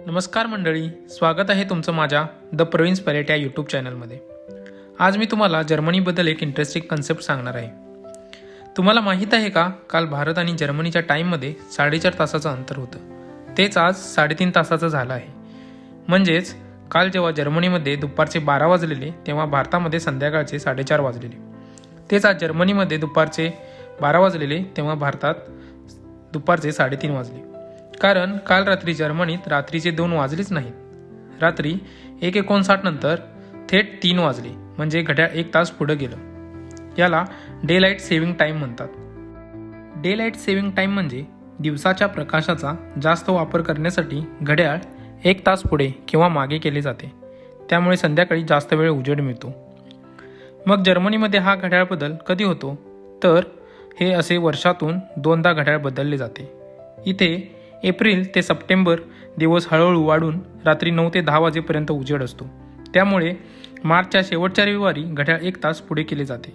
नमस्कार मंडळी, स्वागत आहे तुमचं माझ्या द प्रवीण्स पॅलेट या यूट्यूब चॅनलमध्ये। आज मी तुम्हाला जर्मनीबद्दल एक इंटरेस्टिंग कन्सेप्ट सांगणार आहे। तुम्हाला माहीत आहे का, काल भारत आणि जर्मनीच्या टाईममध्ये 4.5 तासाचं अंतर होतं, तेच आज 3.5 तासाचं झालं आहे। म्हणजेच काल जेव्हा जर्मनीमध्ये दुपारचे 12 वाजलेले तेव्हा भारतामध्ये संध्याकाळचे 4:30 वाजलेले, तेच आज जर्मनीमध्ये दुपारचे 12 वाजलेले तेव्हा भारतात दुपारचे 3:30 वाजले। कारण काल रात्री जर्मनीत रात्रीचे 2 वाजलेच नाहीत, रात्री 1:59 नंतर थेट 3 वाजले, म्हणजे घड्याळ 1 तास पुढे गेलं। याला डे लाईट सेव्हिंग टाईम म्हणतात। डे लाईट सेव्हिंग टाईम म्हणजे दिवसाच्या प्रकाशाचा जास्त वापर करण्यासाठी घड्याळ 1 तास पुढे किंवा मागे केले जाते, त्यामुळे संध्याकाळी जास्त वेळ उजेड मिळतो। मग जर्मनीमध्ये हा घड्याळ बदल कधी होतो, तर हे असे वर्षातून 2दा घड्याळ बदलले जाते। इथे एप्रिल ते सप्टेंबर दिवस हळूहळू वाढून रात्री 9 ते 10 वाजेपर्यंत उजेड असतो, त्यामुळे मार्चच्या शेवटच्या रविवारी घड्याळ 1 तास पुढे केले जाते।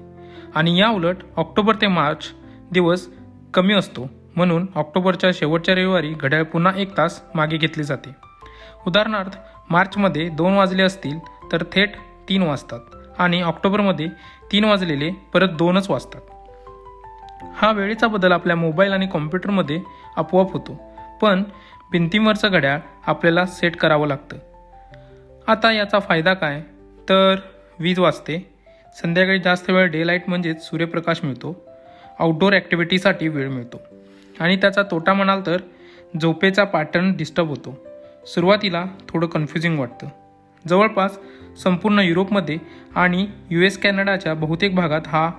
आणि या उलट ऑक्टोबर ते मार्च दिवस कमी असतो, म्हणून ऑक्टोबरच्या शेवटच्या रविवारी घड्याळ पुन्हा 1 तास मागे घेतले जाते। उदाहरणार्थ, मार्चमध्ये 2 वाजले असतील तर थेट 3 वाजतात, आणि ऑक्टोबरमध्ये 3 वाजलेले परत 2च वाजतात। हा वेळेचा बदल आपल्या मोबाईल आणि कॉम्प्युटरमध्ये आपोआप होतो, पण भिंतीवरचं घड्याळ आपल्याला सेट करावं लागतं। आता याचा फायदा काय, तर वीज वाचते, संध्याकाळी जास्त वेळ डे लाईट म्हणजेच सूर्यप्रकाश मिळतो, आउटडोअर ॲक्टिव्हिटीसाठी वेळ मिळतो। आणि त्याचा तोटा म्हणाल तर झोपेचा पॅटर्न डिस्टर्ब होतो, सुरुवातीला थोडं कन्फ्युजिंग वाटतं। जवळपास संपूर्ण युरोपमध्ये आणि US कॅनडाच्या बहुतेक भागात हा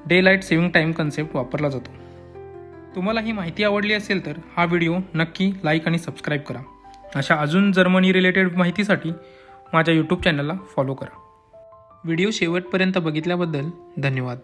day light saving time concept वापरला जातो। तुम्हाला ही माहिती आवडली असेल तर हा व्हिडिओ नक्की लाईक आणि सबस्क्राईब करा। अशा अजून जर्मनी रिलेटेड माहितीसाठी माझ्या यूट्यूब चॅनलला फॉलो करा। व्हिडिओ शेवटपर्यंत बघितल्याबद्दल धन्यवाद।